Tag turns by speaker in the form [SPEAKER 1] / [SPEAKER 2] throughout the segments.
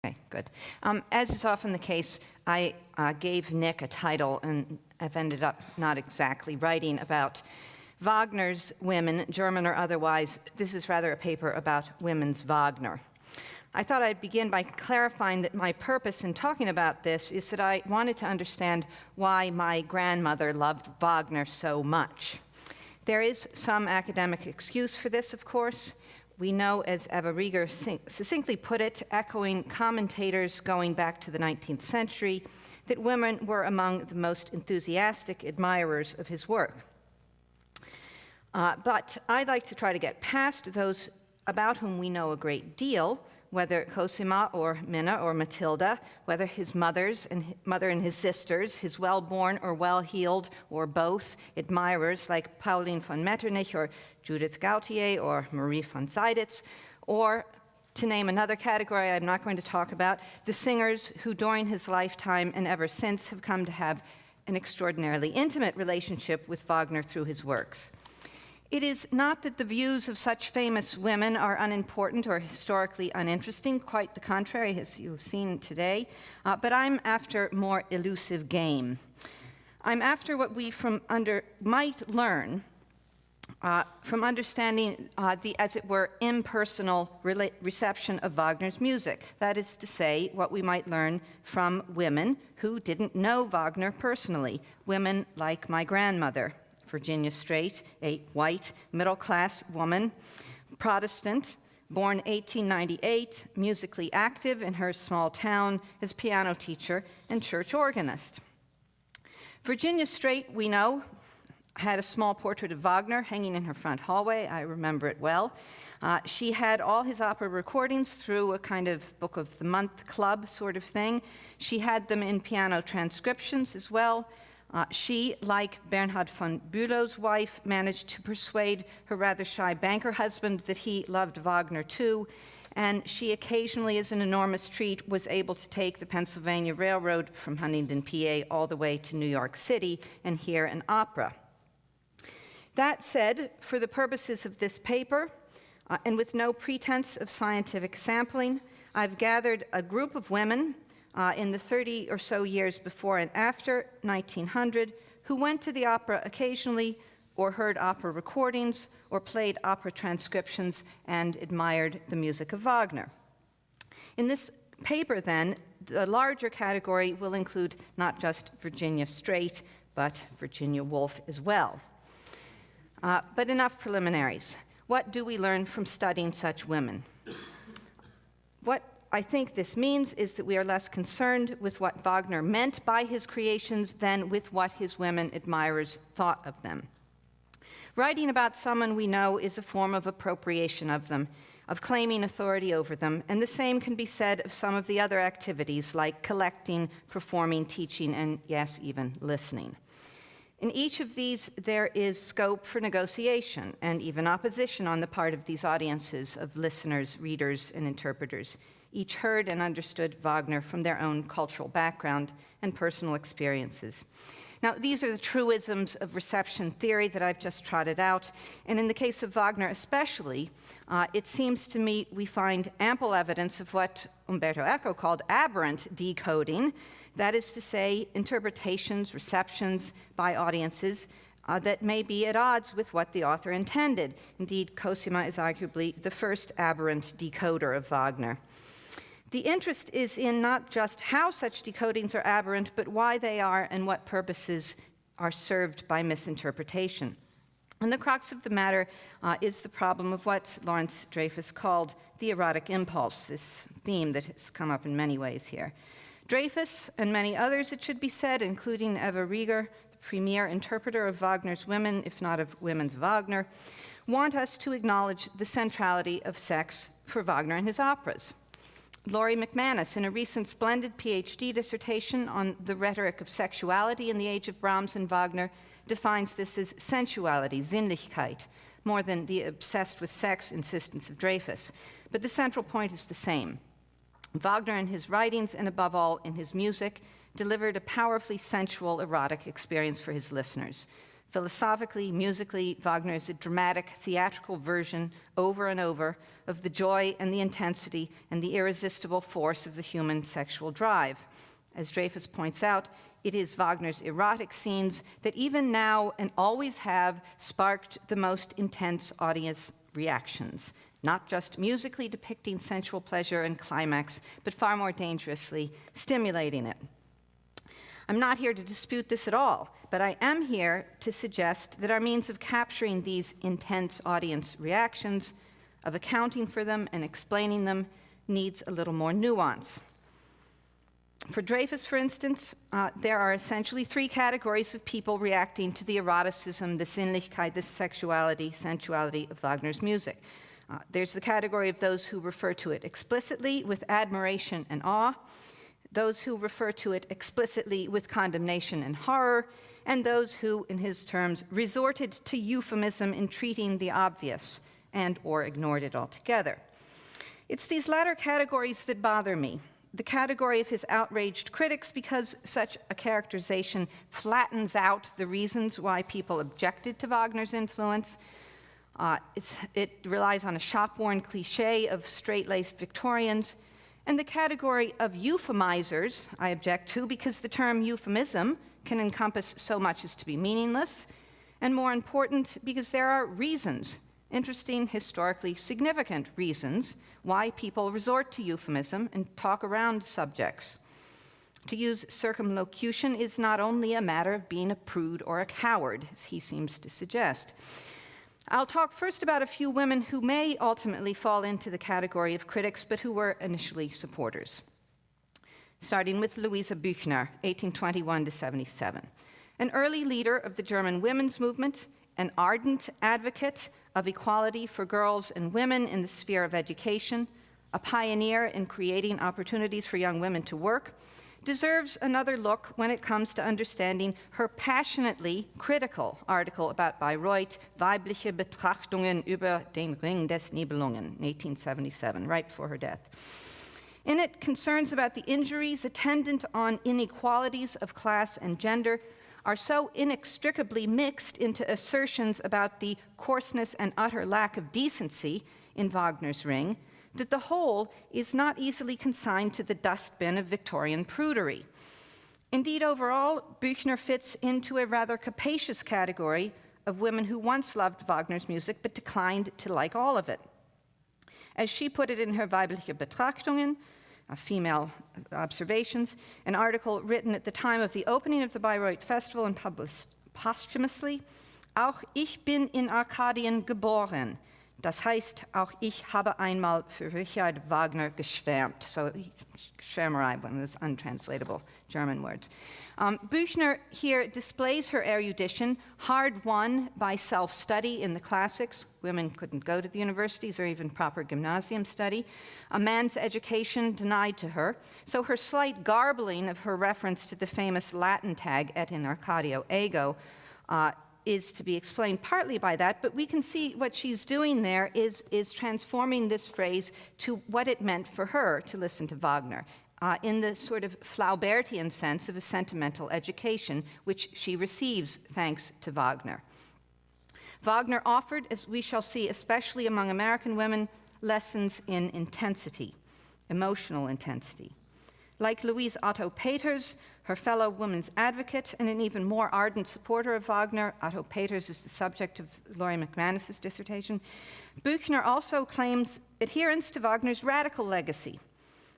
[SPEAKER 1] Okay, good. As is often the case, I gave Nick a title, and I've ended up not exactly writing about Wagner's women, German or otherwise. This is rather a paper about women's Wagner. I thought I'd begin by clarifying that my purpose in talking about this is that I wanted to understand why my grandmother loved Wagner so much. There is some academic excuse for this, of course. We know, as Eva Rieger succinctly put it, echoing commentators going back to the 19th century, that women were among the most enthusiastic admirers of his work. But I'd like to try to get past those about whom we know a great deal, whether Cosima or Minna or Matilda, whether his mother and his sisters, his well-born or well-heeled or both admirers like Pauline von Metternich or Judith Gautier or Marie von Seiditz, or, to name another category I'm not going to talk about, the singers who during his lifetime and ever since have come to have an extraordinarily intimate relationship with Wagner through his works. It is not that the views of such famous women are unimportant or historically uninteresting, quite the contrary, as you've seen today, but I'm after more elusive game. I'm after what we might learn from understanding the, as it were, impersonal reception of Wagner's music. That is to say, what we might learn from women who didn't know Wagner personally, women like my grandmother, Virginia Straight, a white, middle-class woman, Protestant, born 1898, musically active in her small town as piano teacher and church organist. Virginia Straight, we know, had a small portrait of Wagner hanging in her front hallway. I remember it well. She had all his opera recordings through a kind of Book of the Month club sort of thing. She had them in piano transcriptions as well. She, like Bernhard von Bülow's wife, managed to persuade her rather shy banker husband that he loved Wagner too, and she occasionally, as an enormous treat, was able to take the Pennsylvania Railroad from Huntington, PA, all the way to New York City and hear an opera. That said, for the purposes of this paper, and with no pretense of scientific sampling, I've gathered a group of women in the 30 or so years before and after 1900, who went to the opera occasionally, or heard opera recordings, or played opera transcriptions and admired the music of Wagner. In this paper, then, the larger category will include not just Virginia Straight, but Virginia Woolf as well. But enough preliminaries. What do we learn from studying such women? What I think this means is that we are less concerned with what Wagner meant by his creations than with what his women admirers thought of them. Writing about someone we know is a form of appropriation of them, of claiming authority over them, and the same can be said of some of the other activities like collecting, performing, teaching, and yes, even listening. In each of these, there is scope for negotiation and even opposition on the part of these audiences of listeners, readers, and interpreters. Each heard and understood Wagner from their own cultural background and personal experiences. Now, these are the truisms of reception theory that I've just trotted out, and in the case of Wagner especially, it seems to me we find ample evidence of what Umberto Eco called aberrant decoding, that is to say, interpretations, receptions by audiences that may be at odds with what the author intended. Indeed, Cosima is arguably the first aberrant decoder of Wagner. The interest is in not just how such decodings are aberrant, but why they are and what purposes are served by misinterpretation. And the crux of the matter is the problem of what Lawrence Dreyfus called the erotic impulse, this theme that has come up in many ways here. Dreyfus, and many others, it should be said, including Eva Rieger, the premier interpreter of Wagner's women, if not of women's Wagner, want us to acknowledge the centrality of sex for Wagner and his operas. Laurie McManus, in a recent splendid PhD dissertation on the rhetoric of sexuality in the age of Brahms and Wagner, defines this as sensuality, Sinnlichkeit, more than the obsessed with sex insistence of Dreyfus. But the central point is the same. Wagner in his writings, and above all in his music, delivered a powerfully sensual, erotic experience for his listeners. Philosophically, musically, Wagner is a dramatic, theatrical version, over and over, of the joy and the intensity and the irresistible force of the human sexual drive. As Dreyfus points out, it is Wagner's erotic scenes that even now and always have sparked the most intense audience reactions, not just musically depicting sensual pleasure and climax, but far more dangerously stimulating it. I'm not here to dispute this at all, but I am here to suggest that our means of capturing these intense audience reactions, of accounting for them and explaining them, needs a little more nuance. For Dreyfus, for instance, there are essentially three categories of people reacting to the eroticism, the Sinnlichkeit, the sexuality, sensuality of Wagner's music. There's the category of those who refer to it explicitly with admiration and awe, those who refer to it explicitly with condemnation and horror, and those who, in his terms, resorted to euphemism in treating the obvious and or ignored it altogether. It's these latter categories that bother me. The category of his outraged critics, because such a characterization flattens out the reasons why people objected to Wagner's influence. It relies on a shop-worn cliché of straight-laced Victorians. And the category of euphemizers I object to, because the term euphemism can encompass so much as to be meaningless, and more important, because there are reasons, interesting, historically significant reasons, why people resort to euphemism and talk around subjects. To use circumlocution is not only a matter of being a prude or a coward, as he seems to suggest. I'll talk first about a few women who may ultimately fall into the category of critics, but who were initially supporters. Starting with Louisa Büchner, 1821 to 77. An early leader of the German women's movement, an ardent advocate of equality for girls and women in the sphere of education, a pioneer in creating opportunities for young women to work, deserves another look when it comes to understanding her passionately critical article about Bayreuth, Weibliche Betrachtungen über den Ring des Nibelungen, 1877, right before her death. In it, concerns about the injuries attendant on inequalities of class and gender are so inextricably mixed into assertions about the coarseness and utter lack of decency in Wagner's Ring that the whole is not easily consigned to the dustbin of Victorian prudery. Indeed, overall, Büchner fits into a rather capacious category of women who once loved Wagner's music but declined to like all of it. As she put it in her Weibliche Betrachtungen, female observations, an article written at the time of the opening of the Bayreuth Festival and published posthumously, Auch ich bin in Arkadien geboren. Das heißt, auch ich habe einmal für Richard Wagner geschwärmt. So, Schwärmerei, one of those untranslatable German words. Büchner here displays her erudition, hard won by self-study in the classics. Women couldn't go to the universities or even proper gymnasium study. A man's education denied to her. So her slight garbling of her reference to the famous Latin tag, et in Arcadio ego, is to be explained partly by that, but we can see what she's doing there is transforming this phrase to what it meant for her to listen to Wagner, in the sort of Flaubertian sense of a sentimental education, which she receives thanks to Wagner. Wagner offered, as we shall see, especially among American women, lessons in intensity, emotional intensity. Like Louise Otto Peters, her fellow women's advocate and an even more ardent supporter of Wagner, Otto Peters is the subject of Laurie McManus's dissertation, Büchner also claims adherence to Wagner's radical legacy.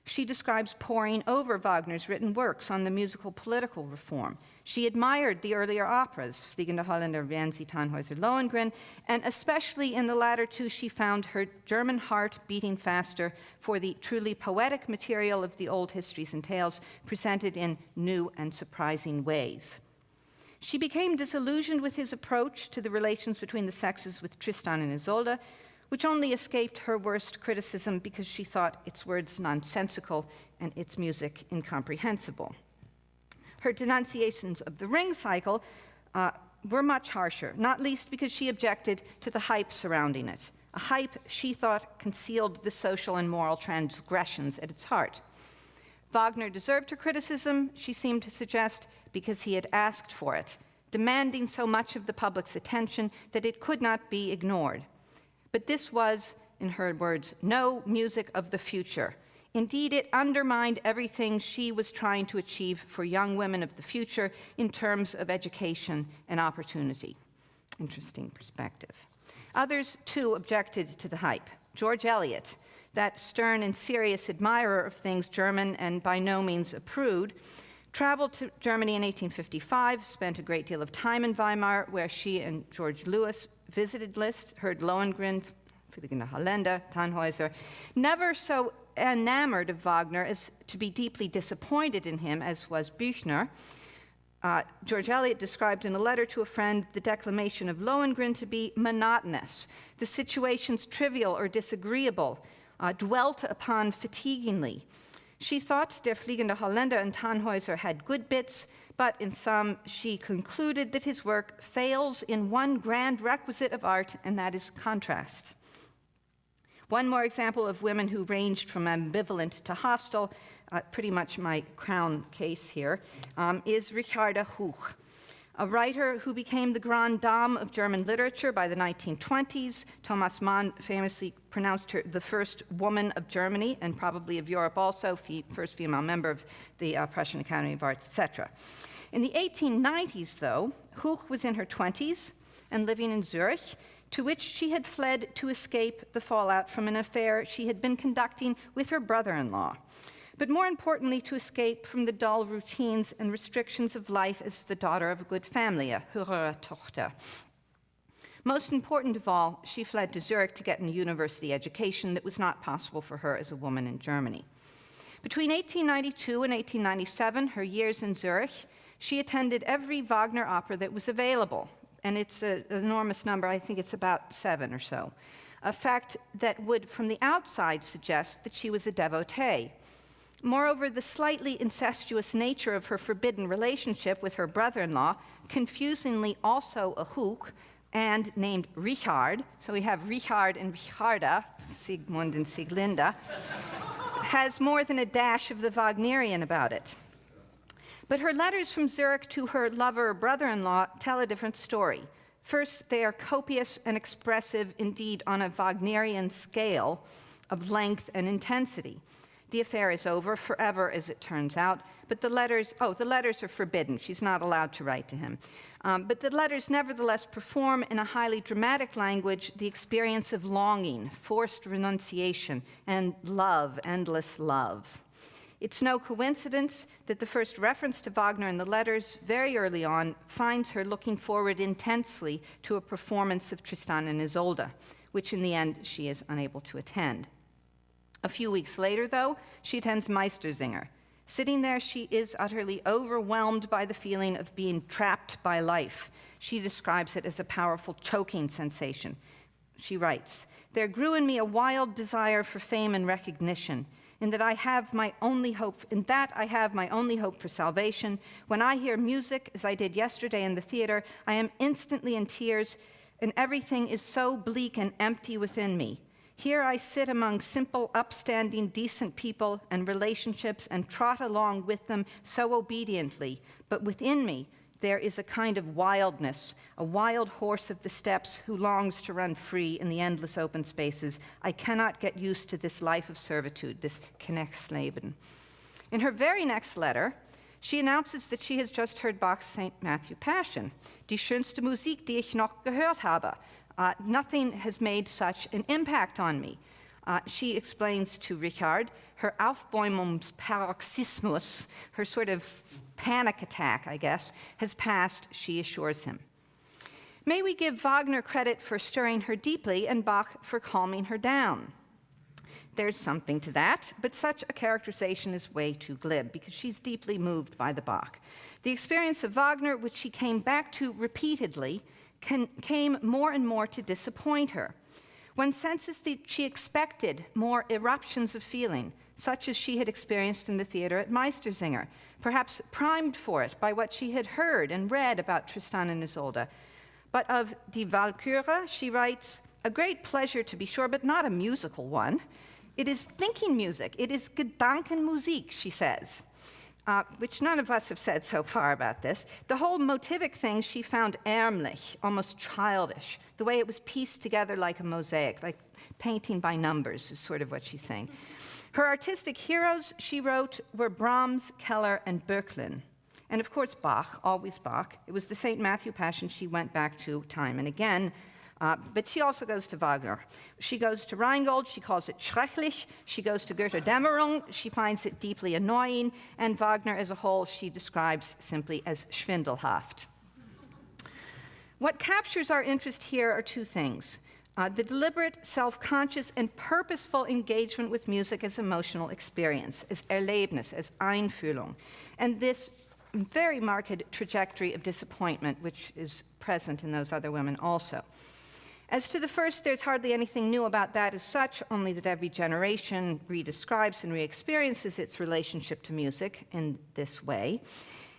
[SPEAKER 1] She describes poring over Wagner's written works on the musical political reform. She admired the earlier operas, Fliegende Holländer, Werden Sie Tannhäuser, Lohengrin, and especially in the latter two, she found her German heart beating faster for the truly poetic material of the old histories and tales presented in new and surprising ways. She became disillusioned with his approach to the relations between the sexes with Tristan and Isolde, which only escaped her worst criticism because she thought its words nonsensical and its music incomprehensible. Her denunciations of the Ring cycle were much harsher, not least because she objected to the hype surrounding it, a hype she thought concealed the social and moral transgressions at its heart. Wagner deserved her criticism, she seemed to suggest, because he had asked for it, demanding so much of the public's attention that it could not be ignored. But this was, in her words, no music of the future. Indeed, it undermined everything she was trying to achieve for young women of the future in terms of education and opportunity. Interesting perspective. Others, too, objected to the hype. George Eliot, that stern and serious admirer of things German and by no means a prude, traveled to Germany in 1855, spent a great deal of time in Weimar, where she and George Lewis visited Liszt, heard Lohengrin, Fliegende Holländer, Tannhäuser, never so enamored of Wagner as to be deeply disappointed in him, as was Büchner. George Eliot described in a letter to a friend the declamation of Lohengrin to be monotonous, the situations trivial or disagreeable, dwelt upon fatiguingly. She thought Der Fliegende Holländer and Tannhäuser had good bits, but in some she concluded that his work fails in one grand requisite of art, and that is contrast. One more example of women who ranged from ambivalent to hostile, pretty much my crown case here, is Richarda Huch, a writer who became the grande dame of German literature by the 1920s. Thomas Mann famously pronounced her the first woman of Germany, and probably of Europe also, first female member of the Prussian Academy of Arts, etc. In the 1890s, though, Huch was in her 20s and living in Zurich, to which she had fled to escape the fallout from an affair she had been conducting with her brother-in-law, but more importantly, to escape from the dull routines and restrictions of life as the daughter of a good family, a höhere Tochter. Most important of all, she fled to Zurich to get a university education that was not possible for her as a woman in Germany. Between 1892 and 1897, her years in Zurich, she attended every Wagner opera that was available, and it's an enormous number. I think it's about 7 or so, a fact that would, from the outside, suggest that she was a devotee. Moreover, the slightly incestuous nature of her forbidden relationship with her brother-in-law, confusingly also a Huch, and named Richard, so we have Richard and Richarda, Siegmund and Sieglinde, has more than a dash of the Wagnerian about it. But her letters from Zurich to her lover brother-in-law tell a different story. First, they are copious and expressive, indeed on a Wagnerian scale of length and intensity. The affair is over forever, as it turns out, but the letters are forbidden. She's not allowed to write to him. But the letters nevertheless perform in a highly dramatic language the experience of longing, forced renunciation, and love, endless love. It's no coincidence that the first reference to Wagner in the letters, very early on, finds her looking forward intensely to a performance of Tristan and Isolde, which in the end she is unable to attend. A few weeks later, though, she attends Meistersinger. Sitting there, she is utterly overwhelmed by the feeling of being trapped by life. She describes it as a powerful choking sensation. She writes, "There grew in me a wild desire for fame and recognition. In that I have my only hope for salvation. When I hear music, as I did yesterday in the theater, I am instantly in tears, and everything is so bleak and empty within me. Here I sit among simple, upstanding, decent people and relationships and trot along with them so obediently, but within me there is a kind of wildness, a wild horse of the steppes who longs to run free in the endless open spaces. I cannot get used to this life of servitude, this Knechtsleben." In her very next letter, she announces that she has just heard Bach's St. Matthew Passion, die schönste Musik, die ich noch gehört habe. Nothing has made such an impact on me. She explains to Richard her Aufbäumungsparoxysmus, her sort of panic attack, I guess, has passed, she assures him. May we give Wagner credit for stirring her deeply and Bach for calming her down? There's something to that, but such a characterization is way too glib because she's deeply moved by the Bach. The experience of Wagner, which she came back to repeatedly, came more and more to disappoint her. One senses that she expected more eruptions of feeling, such as she had experienced in the theater at Meistersinger, perhaps primed for it by what she had heard and read about Tristan and Isolde. But of Die Walküre, she writes, "A great pleasure to be sure, but not a musical one. It is thinking music. It is Gedankenmusik," she says. which none of us have said so far about this. The whole motivic thing she found ärmlich, almost childish, the way it was pieced together like a mosaic, like painting by numbers is sort of what she's saying. Her artistic heroes, she wrote, were Brahms, Keller, and Böcklin. And of course, Bach, always Bach. It was the St. Matthew Passion she went back to time and again. But she also goes to Wagner. She goes to Rheingold, she calls it schrecklich. She goes to Götterdämmerung, she finds it deeply annoying. And Wagner as a whole, she describes simply as schwindelhaft. What captures our interest here are two things. The deliberate, self-conscious, and purposeful engagement with music as emotional experience, as Erlebnis, as Einfühlung, and this very marked trajectory of disappointment, which is present in those other women also. As to the first, there's hardly anything new about that as such, only that every generation redescribes and re-experiences its relationship to music in this way.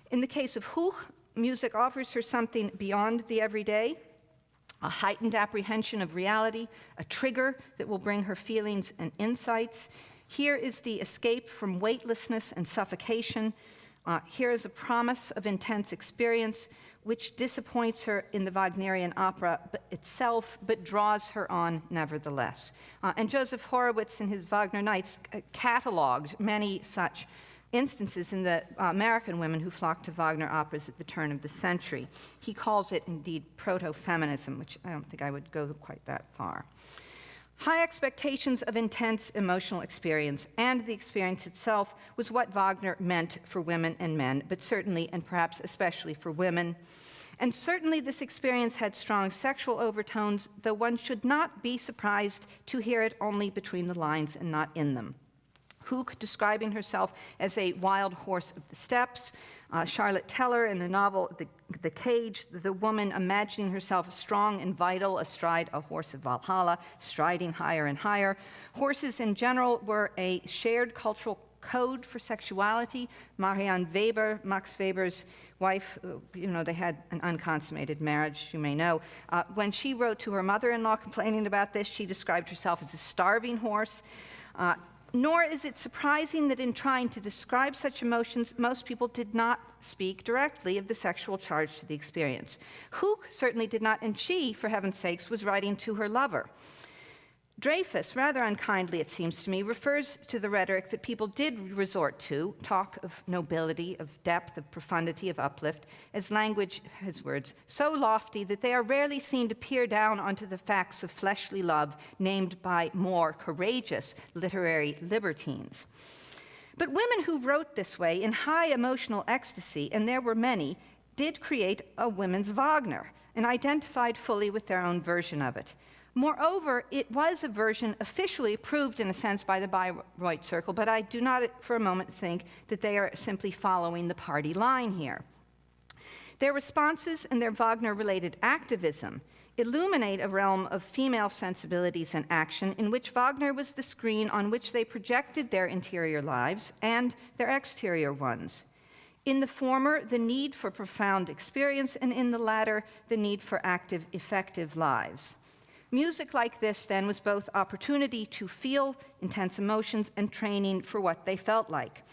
[SPEAKER 1] In the case of Huch, music offers her something beyond the everyday, a heightened apprehension of reality, a trigger that will bring her feelings and insights. Here is the escape from weightlessness and suffocation. Here is a promise of intense experience, which disappoints her in the Wagnerian opera itself, but draws her on nevertheless. And Joseph Horowitz, in his Wagner Nights, cataloged many such instances in the American women who flocked to Wagner operas at the turn of the century. He calls it, indeed, proto-feminism, which I don't think I would go quite that far. High expectations of intense emotional experience and the experience itself was what Wagner meant for women and men, but certainly and perhaps especially for women. And certainly this experience had strong sexual overtones, though one should not be surprised to hear it only between the lines and not in them. Huch describing herself as a wild horse of the steppes, Charlotte Teller in the novel The Cage, the woman imagining herself strong and vital astride a horse of Valhalla, striding higher and higher. Horses in general were a shared cultural code for sexuality. Marianne Weber, Max Weber's wife, they had an unconsummated marriage, you may know. When she wrote to her mother-in-law complaining about this, she described herself as a starving horse. Nor is it surprising that in trying to describe such emotions, most people did not speak directly of the sexual charge to the experience. Huch certainly did not, and she, for heaven's sakes, was writing to her lover. Dreyfus, rather unkindly it seems to me, refers to the rhetoric that people did resort to, talk of nobility, of depth, of profundity, of uplift, as language, his words, so lofty that they are rarely seen to peer down onto the facts of fleshly love named by more courageous literary libertines. But women who wrote this way in high emotional ecstasy, and there were many, did create a women's Wagner and identified fully with their own version of it. Moreover, it was a version officially approved in a sense by the Bayreuth Circle, but I do not for a moment think that they are simply following the party line here. Their responses and their Wagner-related activism illuminate a realm of female sensibilities and action in which Wagner was the screen on which they projected their interior lives and their exterior ones. In the former, the need for profound experience, and in the latter, the need for active, effective lives. Music like this, then, was both opportunity to feel intense emotions and training for what they felt like.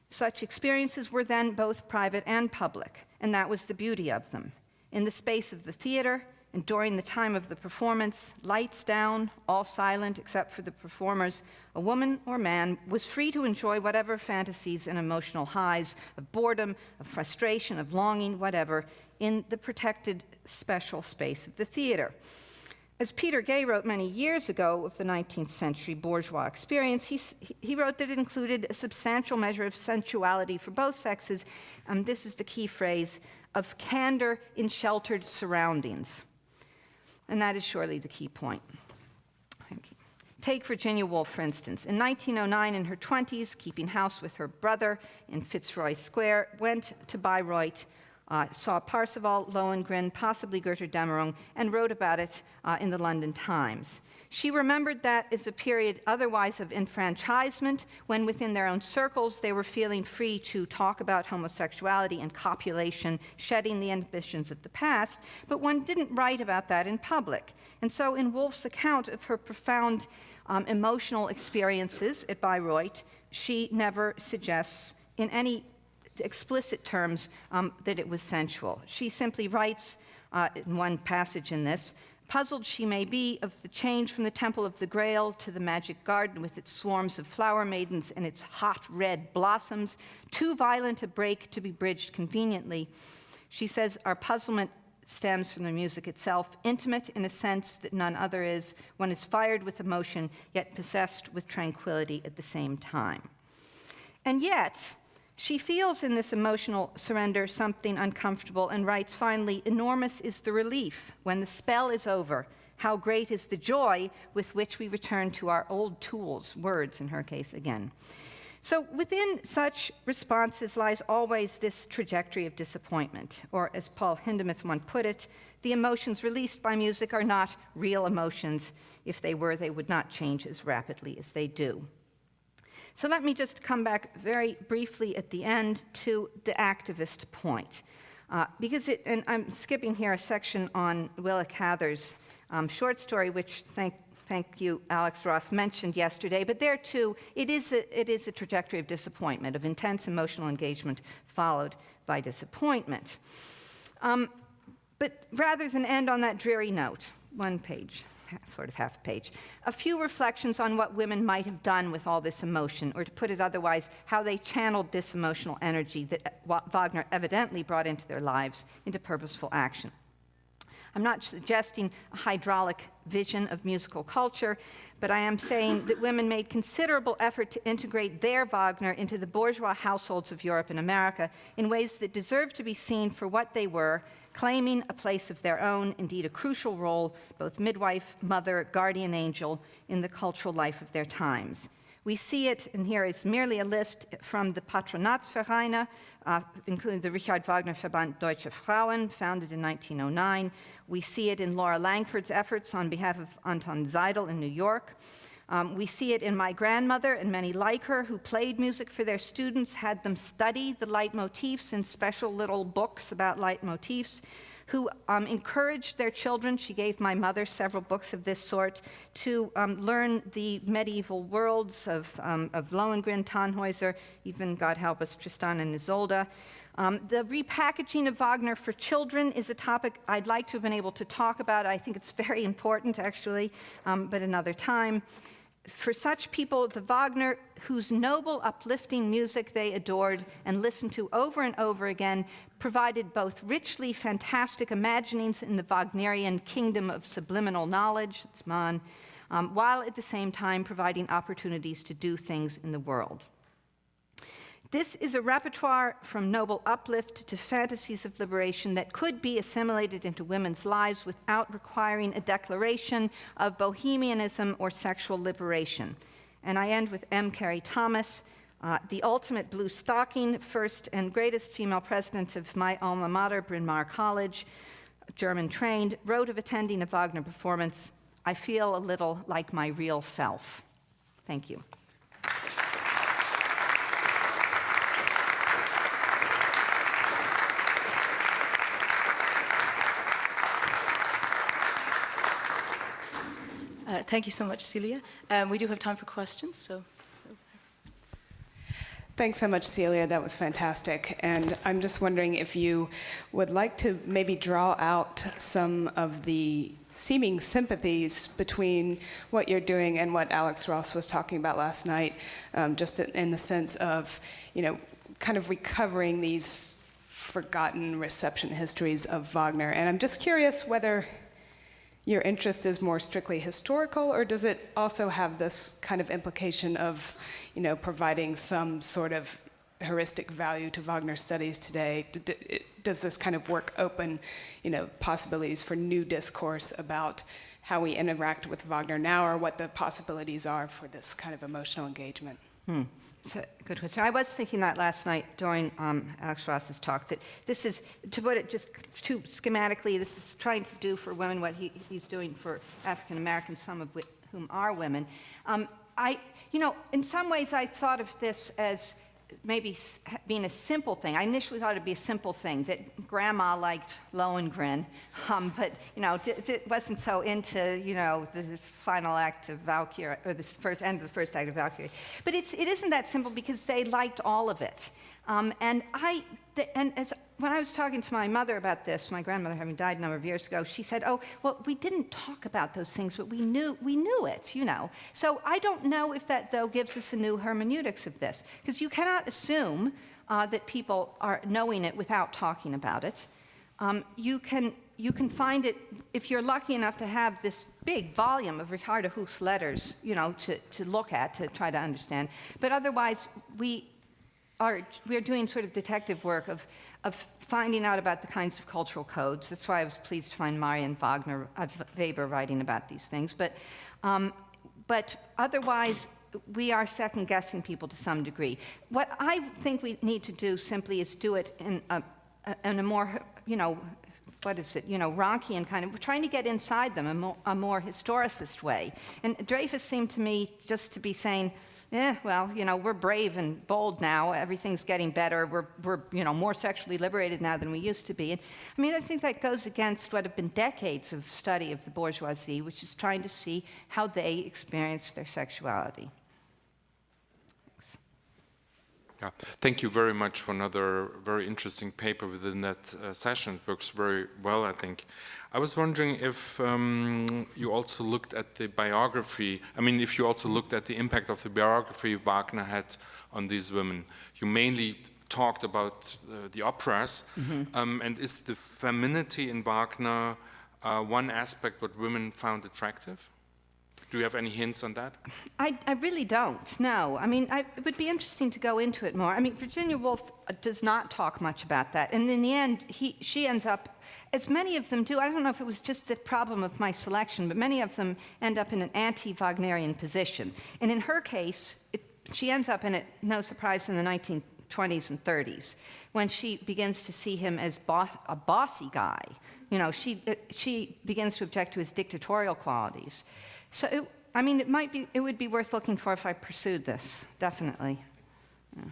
[SPEAKER 1] Such experiences were then both private and public, and that was the beauty of them. In the space of the theater, and during the time of the performance, lights down, all silent except for the performers, a woman or man was free to enjoy whatever fantasies and emotional highs of boredom, of frustration, of longing, whatever, in the protected special space of the theater. As Peter Gay wrote many years ago of the 19th century bourgeois experience, he wrote that it included a substantial measure of sensuality for both sexes, and this is the key phrase, of candor in sheltered surroundings. And that is surely the key point. Take Virginia Woolf, for instance. In 1909, in her 20s, keeping house with her brother in Fitzroy Square, went to Bayreuth, saw Parsifal, Lohengrin, possibly Götterdämmerung, and wrote about it in the London Times. She remembered that as a period otherwise of enfranchisement, when within their own circles they were feeling free to talk about homosexuality and copulation, shedding the ambitions of the past, but one didn't write about that in public. And so in Woolf's account of her profound emotional experiences at Bayreuth, she never suggests in any explicit terms that it was sensual. She simply writes in one passage in this, "Puzzled she may be of the change from the temple of the Grail to the magic garden with its swarms of flower maidens and its hot red blossoms, too violent a break to be bridged conveniently." She says our puzzlement stems from the music itself, intimate in a sense that none other is. One is fired with emotion, yet possessed with tranquility at the same time. And yet, she feels in this emotional surrender something uncomfortable and writes finally, "Enormous is the relief when the spell is over. How great is the joy with which we return to our old tools," words in her case again. So within such responses lies always this trajectory of disappointment, or as Paul Hindemith once put it, the emotions released by music are not real emotions. If they were, they would not change as rapidly as they do. So let me just come back very briefly at the end to the activist point. And I'm skipping here a section on Willa Cather's short story, which thank you, Alex Ross mentioned yesterday, but there too, it is a trajectory of disappointment, of intense emotional engagement followed by disappointment. But rather than end on that dreary note, one page, sort of half a page, a few reflections on what women might have done with all this emotion, or to put it otherwise, how they channeled this emotional energy that Wagner evidently brought into their lives into purposeful action. I'm not suggesting a hydraulic vision of musical culture, but I am saying that women made considerable effort to integrate their Wagner into the bourgeois households of Europe and America in ways that deserve to be seen for what they were, claiming a place of their own, indeed a crucial role, both midwife, mother, guardian angel, in the cultural life of their times. We see it, and here is merely a list from the Patronatsvereine, including the Richard Wagner Verband Deutsche Frauen, founded in 1909. We see it in Laura Langford's efforts on behalf of Anton Seidel in New York. We see it in my grandmother and many like her who played music for their students, had them study the leitmotifs in special little books about leitmotifs, who encouraged their children. She gave my mother several books of this sort to learn the medieval worlds of Lohengrin, Tannhäuser, even, God help us, Tristan and Isolde. The repackaging of Wagner for children is a topic I'd like to have been able to talk about. I think it's very important, actually, but another time. For such people, the Wagner, whose noble, uplifting music they adored and listened to over and over again, provided both richly fantastic imaginings in the Wagnerian kingdom of subliminal knowledge, it's Mann, while at the same time providing opportunities to do things in the world. This is a repertoire from noble uplift to fantasies of liberation that could be assimilated into women's lives without requiring a declaration of bohemianism or sexual liberation. And I end with M. Carey Thomas, the ultimate blue stocking, first and greatest female president of my alma mater, Bryn Mawr College, German-trained, wrote of attending a Wagner performance, "I feel a little like my real self." Thank you.
[SPEAKER 2] Thank you so much, Celia. We do have time for questions, so.
[SPEAKER 3] Thanks so much, Celia. That was fantastic. And I'm just wondering if you would like to maybe draw out some of the seeming sympathies between what you're doing and what Alex Ross was talking about last night, just in the sense of, kind of recovering these forgotten reception histories of Wagner. And I'm just curious whether your interest is more strictly historical, or does it also have this kind of implication of, providing some sort of heuristic value to Wagner studies today? Does this kind of work open, possibilities for new discourse about how we interact with Wagner now, or what the possibilities are for this kind of emotional engagement?
[SPEAKER 1] It's a good question. I was thinking that last night during Alex Ross's talk, that this is, to put it just too schematically, this is trying to do for women what he's doing for African Americans, some of whom are women. In some ways I thought of this as maybe being a simple thing. I initially thought it'd be a simple thing, that Grandma liked Lohengrin, but, wasn't so into, the final act of Valkyrie, or the end of the first act of Valkyrie. But it isn't that simple because they liked all of it. When I was talking to my mother about this, my grandmother having died a number of years ago, she said, "Oh, well, we didn't talk about those things, but we knew it, So I don't know if that, though, gives us a new hermeneutics of this, because you cannot assume that people are knowing it without talking about it. You can find it, if you're lucky enough to have this big volume of Ricardo Huch's letters, to look at, to try to understand. But otherwise, we are doing sort of detective work of finding out about the kinds of cultural codes. That's why I was pleased to find Marian Weber writing about these things. But otherwise, we are second-guessing people to some degree. What I think we need to do simply is do it in a more, Ronchian kind of, trying to get inside them a more historicist way. And Dreyfus seemed to me just to be saying, we're brave and bold now. Everything's getting better. We're more sexually liberated now than we used to be. And I think that goes against what have been decades of study of the bourgeoisie, which is trying to see how they experience their sexuality. Thanks.
[SPEAKER 4] Yeah, thank you very much for another very interesting paper within that session. It works very well, I think. I was wondering if you also looked at the biography, if you also looked at the impact of the biography Wagner had on these women. You mainly talked about the operas, and is the femininity in Wagner one aspect what women found attractive? Do you have any hints on that?
[SPEAKER 1] I really don't, no. It would be interesting to go into it more. Virginia Woolf does not talk much about that. And in the end, she ends up, as many of them do, I don't know if it was just the problem of my selection, but many of them end up in an anti-Wagnerian position. And in her case, she ends up in it, no surprise, in the 1920s and 30s, when she begins to see him as a bossy guy. She begins to object to his dictatorial qualities. So, it would be worth looking for if I pursued this, definitely. Yeah.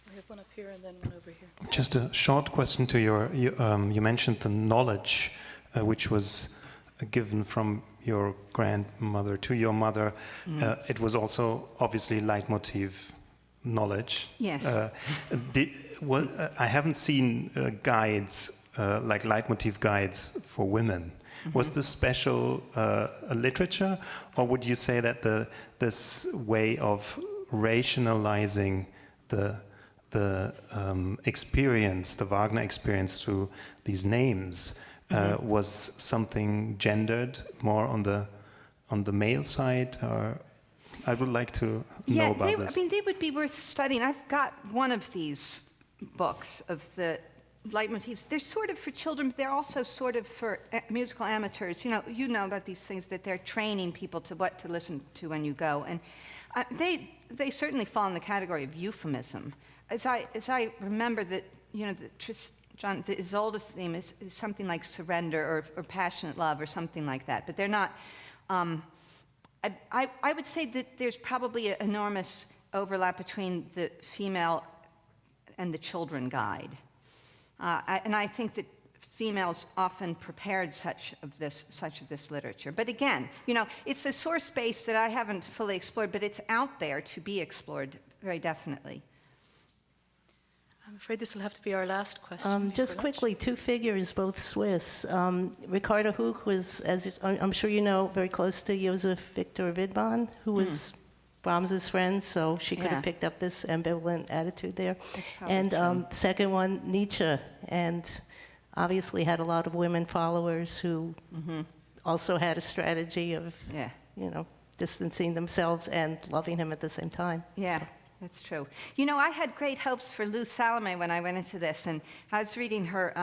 [SPEAKER 2] We have one up here and then one over here.
[SPEAKER 5] Just a short question to you mentioned the knowledge which was given from your grandmother to your mother. It was also obviously leitmotif knowledge.
[SPEAKER 1] Yes.
[SPEAKER 5] I haven't seen guides, like leitmotif guides for women. Was this special literature, or would you say that this way of rationalizing the experience, the Wagner experience through these names, was something gendered more on the male side? Or I would like to know about this.
[SPEAKER 1] They would be worth studying. I've got one of these books of the leitmotifs. They're sort of for children, but they're also sort of for musical amateurs. You know about these things, that they're training people to what to listen to when you go. And they certainly fall in the category of euphemism. As I remember that, the Isolde theme is something like surrender or passionate love or something like that. But they're not, I would say that there's probably an enormous overlap between the female and the children guide. And I think that females often prepared such of this literature. But again, it's a source base that I haven't fully explored, but it's out there to be explored very definitely.
[SPEAKER 2] I'm afraid this will have to be our last question.
[SPEAKER 6] Just quickly, two figures, both Swiss. Ricardo Huch was, as I'm sure you know, very close to Joseph Victor Widmann, who was Brahms's friend, so she could have picked up this ambivalent attitude there. And second one, Nietzsche, and obviously had a lot of women followers who also had a strategy of, distancing themselves and loving him at the same time.
[SPEAKER 1] Yeah. So. That's true. I had great hopes for Lou Salome when I went into this, and I was reading her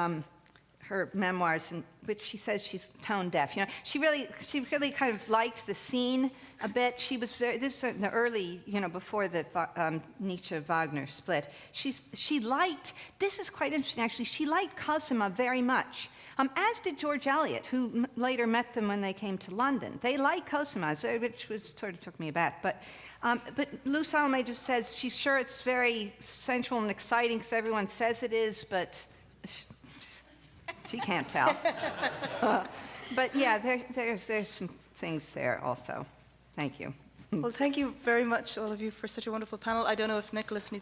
[SPEAKER 1] memoirs, in which she says she's tone deaf. She really kind of liked the scene a bit. She was this is in the early, before the Nietzsche-Wagner split. She liked. This is quite interesting, actually. She liked Cosima very much. As did George Eliot, who later met them when they came to London. They like Cosima, which sort of took me aback. But Lou Salome just says she's sure it's very sensual and exciting because everyone says it is, but she can't tell. But yeah, there's some things there also. Thank you.
[SPEAKER 2] Well, thank you very much, all of you, for such a wonderful panel. I don't know if Nicholas needs